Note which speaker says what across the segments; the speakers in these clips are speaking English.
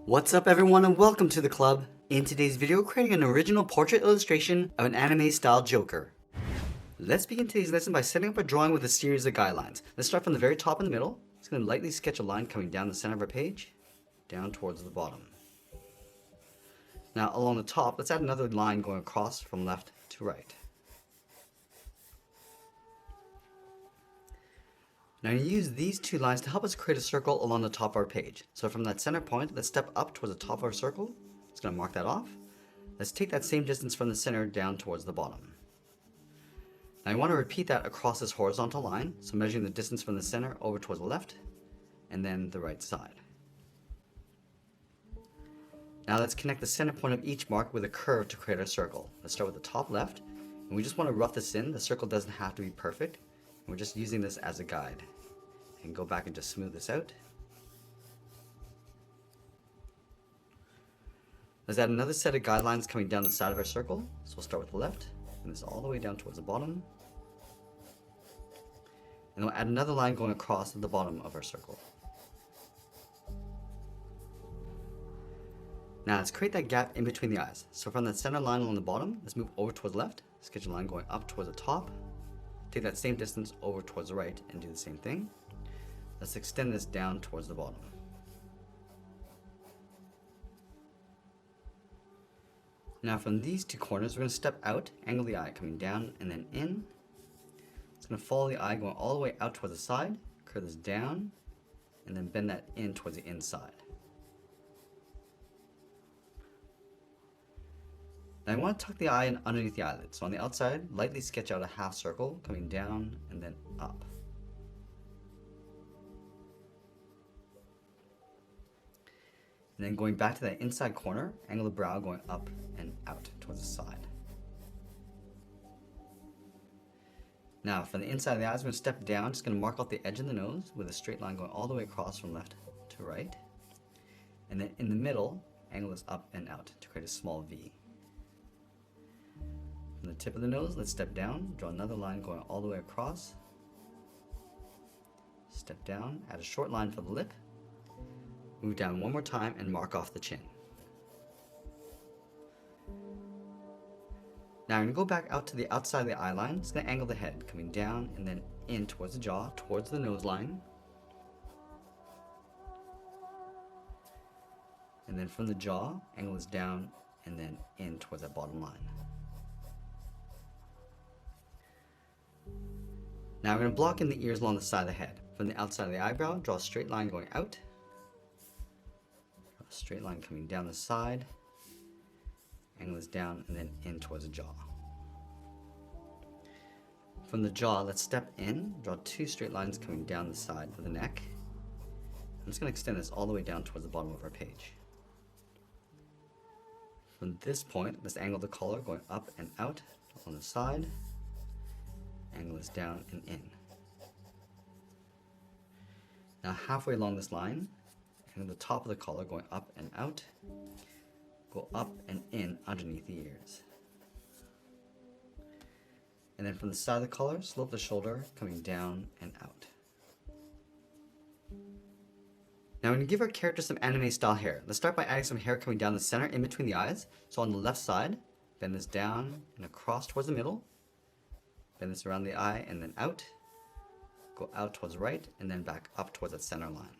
Speaker 1: What's up everyone and welcome to the club. In today's video, creating an original portrait illustration of an anime style Joker. Let's begin today's lesson by setting up a drawing with a series of guidelines. Let's start from the very top in the middle. It's going to lightly sketch a line coming down the center of our page, down towards the bottom. Now along the top, let's add another line going across from left to right. Now you use these two lines to help us create a circle along the top of our page. So from that center point, let's step up towards the top of our circle. It's going to mark that off. Let's take that same distance from the center down towards the bottom. Now I want to repeat that across this horizontal line. So measuring the distance from the center over towards the left and then the right side. Now let's connect the center point of each mark with a curve to create our circle. Let's start with the top left. And we just want to rough this in. The circle doesn't have to be perfect. We're just using this as a guide. And go back and just smooth this out. Let's add another set of guidelines coming down the side of our circle. So we'll start with the left, and this all the way down towards the bottom. And then we'll add another line going across at the bottom of our circle. Now let's create that gap in between the eyes. So from that center line along the bottom, let's move over towards the left, sketch a line going up towards the top. Take that same distance over towards the right and do the same thing. Let's extend this down towards the bottom. Now from these two corners, we're going to step out, angle the eye coming down and then in. It's going to follow the eye going all the way out towards the side, curve this down, and then bend that in towards the inside. Now I want to tuck the eye in underneath the eyelid. So on the outside, lightly sketch out a half circle coming down and then up. And then going back to that inside corner, angle the brow going up and out towards the side. Now from the inside of the eyes, we're going to step down, just going to mark out the edge of the nose with a straight line going all the way across from left to right. And then in the middle, angle this up and out to create a small V. From the tip of the nose, let's step down, draw another line going all the way across. Step down, add a short line for the lip. Move down one more time and mark off the chin. Now I'm going to go back out to the outside of the eye line. It's going to angle the head, coming down and then in towards the jaw, towards the nose line. And then from the jaw, angle this down and then in towards that bottom line. Now I'm going to block in the ears along the side of the head. From the outside of the eyebrow, draw a straight line going out. Draw a straight line coming down the side. Angle this down and then in towards the jaw. From the jaw, let's step in, draw two straight lines coming down the side of the neck. I'm just going to extend this all the way down towards the bottom of our page. From this point, let's angle the collar going up and out on the side. Angle this down and in. Now halfway along this line, angle the top of the collar going up and out. Go up and in underneath the ears. And then from the side of the collar, slope the shoulder coming down and out. Now we're going to give our character some anime style hair. Let's start by adding some hair coming down the center in between the eyes. So on the left side, bend this down and across towards the middle. Bend this around the eye and then out. Go out towards the right and then back up towards that center line.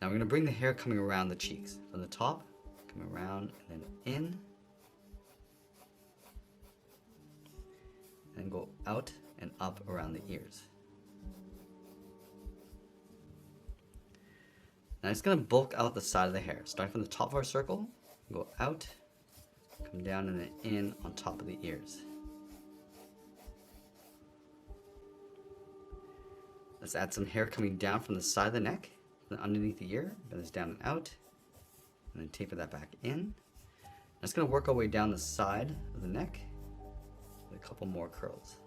Speaker 1: Now we're going to bring the hair coming around the cheeks. From the top, coming around and then in. And go out and up around the ears. Now it's going to bulk out the side of the hair. Starting from the top of our circle, go out, come down and then in on top of the ears. Let's add some hair coming down from the side of the neck, then underneath the ear, bend this down and out, and then taper that back in. And it's going to work our way down the side of the neck with a couple more curls.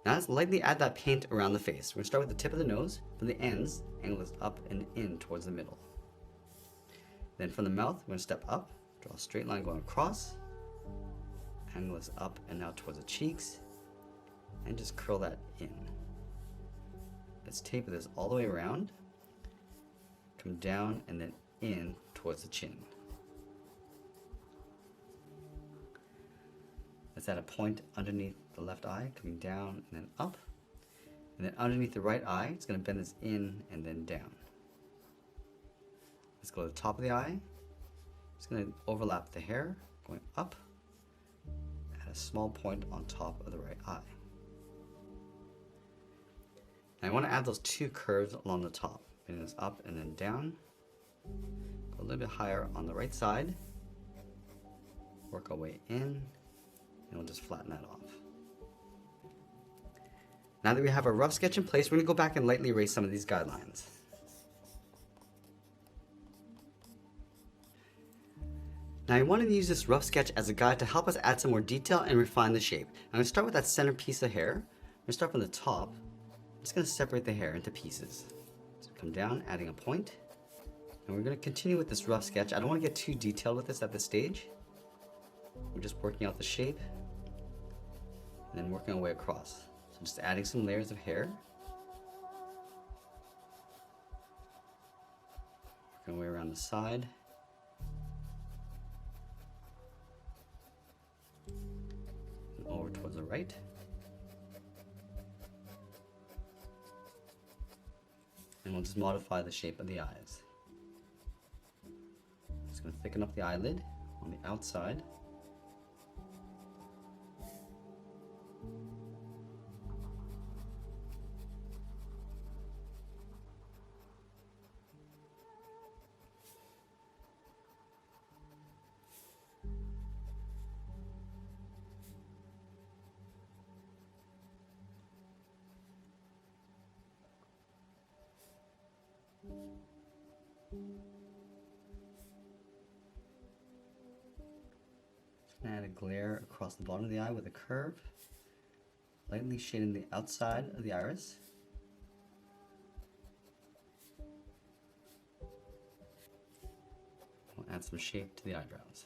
Speaker 1: Now let's lightly add that paint around the face. We're going to start with the tip of the nose. From the ends, angle this up and in towards the middle. Then from the mouth, we're going to step up, draw a straight line going across, angle this up and out towards the cheeks, and just curl that in. Let's taper this all the way around. Come down and then in towards the chin. Let's add a point underneath the left eye, coming down and then up. And then underneath the right eye, it's going to bend this in and then down. Let's go to the top of the eye. It's going to overlap the hair, going up. Add a small point on top of the right eye. And I want to add those two curves along the top. Bring this up and then down. Go a little bit higher on the right side. Work our way in, and we'll just flatten that off. Now that we have our rough sketch in place, we're going to go back and lightly erase some of these guidelines. Now I wanted to use this rough sketch as a guide to help us add some more detail and refine the shape. I'm going to start with that center piece of hair. I'm going to start from the top. I'm just going to separate the hair into pieces. So come down, adding a point. And we're going to continue with this rough sketch. I don't want to get too detailed with this at this stage. We're just working out the shape and then working our way across. So just adding some layers of hair. Working our way around the side. And over towards the right. And we'll just modify the shape of the eyes. Just going to thicken up the eyelid on the outside. Add a glare across the bottom of the eye with a curve, lightly shading the outside of the iris. We'll add some shape to the eyebrows.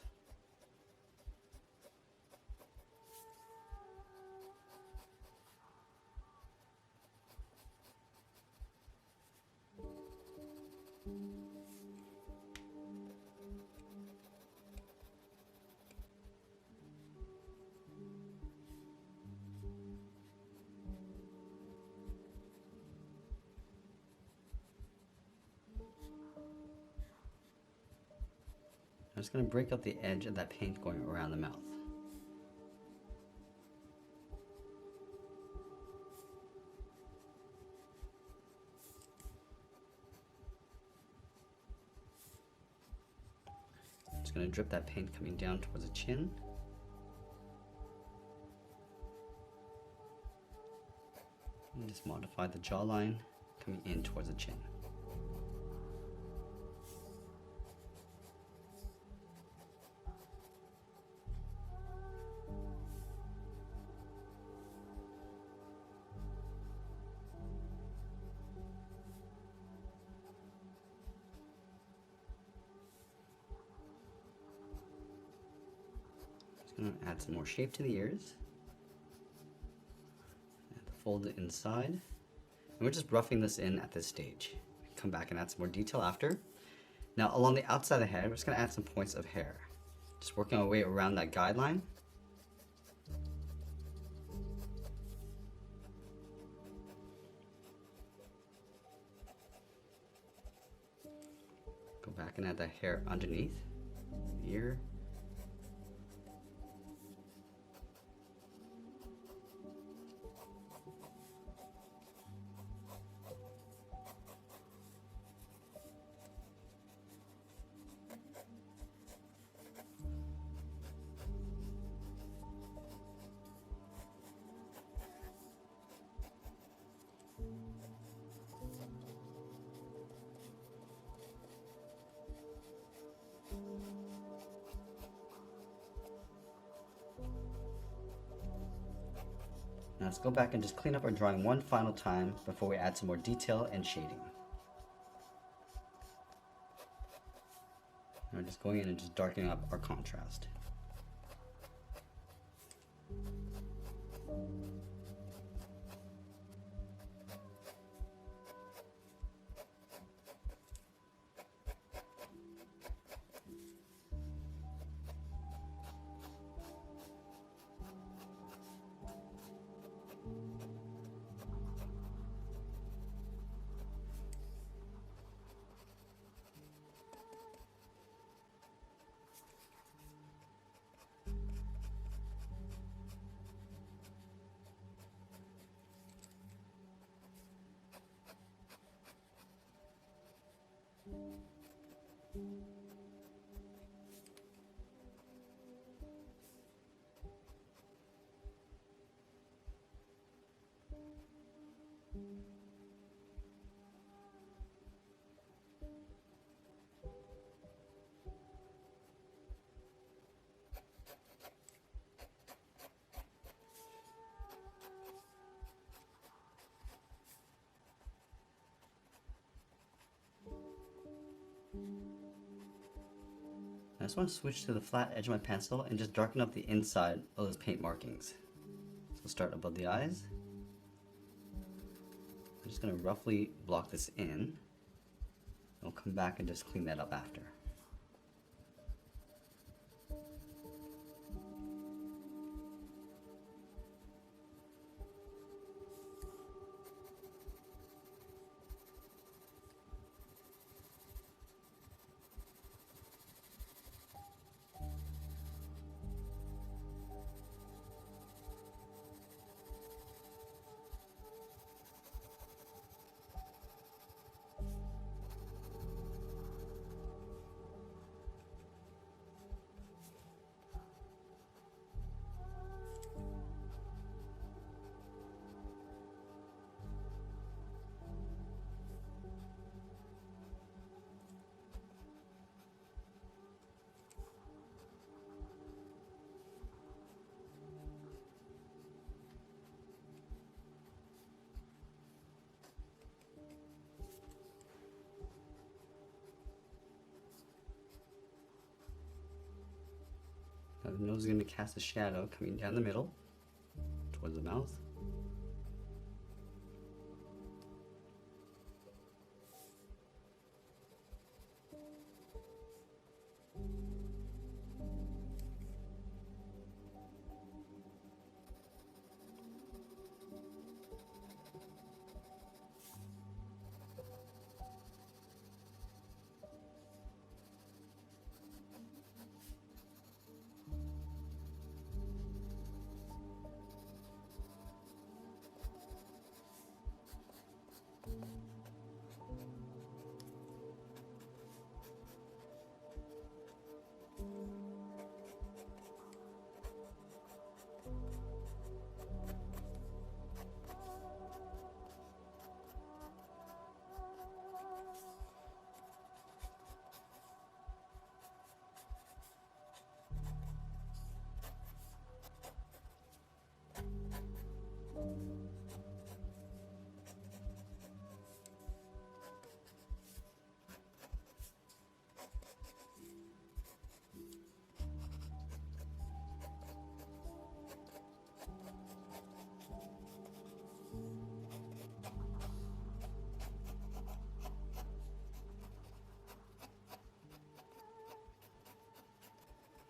Speaker 1: I'm just going to break up the edge of that paint going around the mouth. I'm just going to drip that paint coming down towards the chin. And just modify the jawline coming in towards the chin. Just going to add some more shape to the ears. Fold it inside. And we're just roughing this in at this stage. Come back and add some more detail after. Now along the outside of the head, we're just going to add some points of hair. Just working our way around that guideline. Go back and add that hair underneath the ear. Now let's go back and just clean up our drawing one final time before we add some more detail and shading. Now we're just going in and just darkening up our contrast. I just want to switch to the flat edge of my pencil and just darken up the inside of those paint markings. So start above the eyes. I'm just going to roughly block this in. I'll come back and just clean that up after. Now the nose is going to cast a shadow coming down the middle towards the mouth.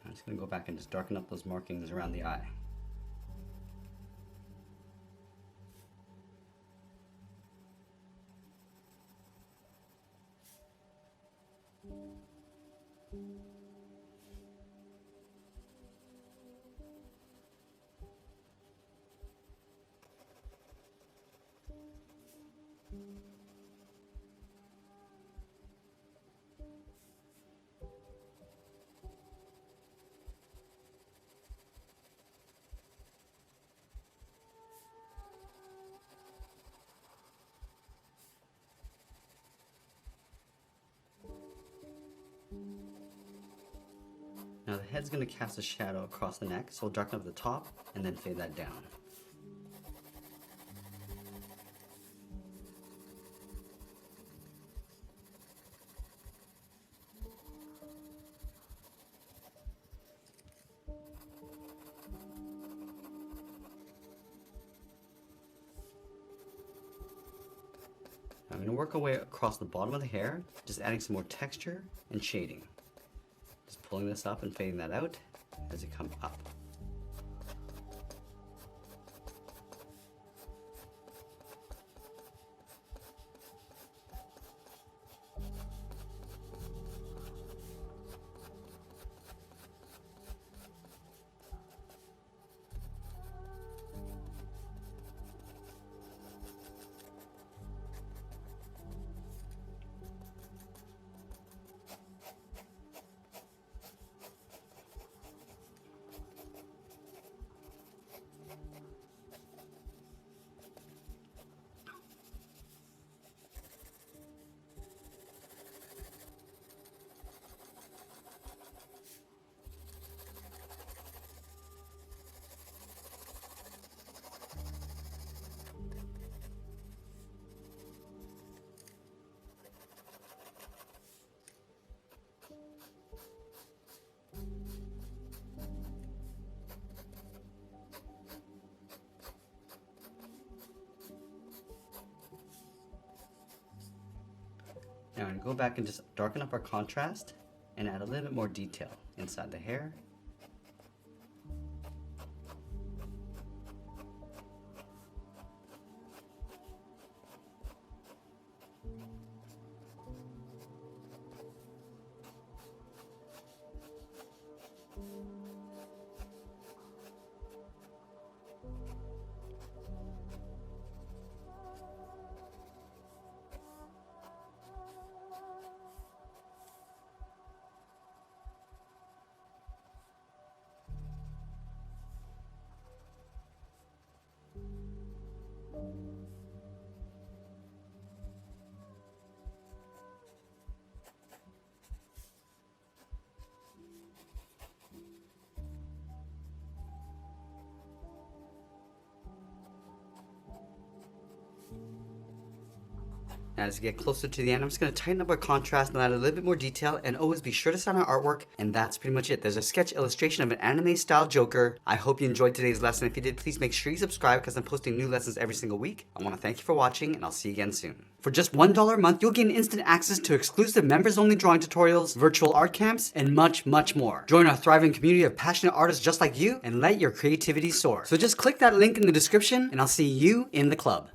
Speaker 1: I'm just going to go back and just darken up those markings around the eye. Now the head's going to cast a shadow across the neck, so we'll darken up the top and then fade that down. I'm going to work our way across the bottom of the hair, just adding some more texture and shading. Just pulling this up and fading that out as it comes up. Now I'm going to go back and just darken up our contrast and add a little bit more detail inside the hair. Now as we get closer to the end, I'm just going to tighten up our contrast and add a little bit more detail, and always be sure to sign our artwork, and that's pretty much it. There's a sketch illustration of an anime style Joker. I hope you enjoyed today's lesson. If you did, please make sure you subscribe because I'm posting new lessons every single week. I want to thank you for watching, and I'll see you again soon. For just $1 a month, you'll gain instant access to exclusive members-only drawing tutorials, virtual art camps, and much, much more. Join our thriving community of passionate artists just like you, and let your creativity soar. So just click that link in the description, and I'll see you in the club.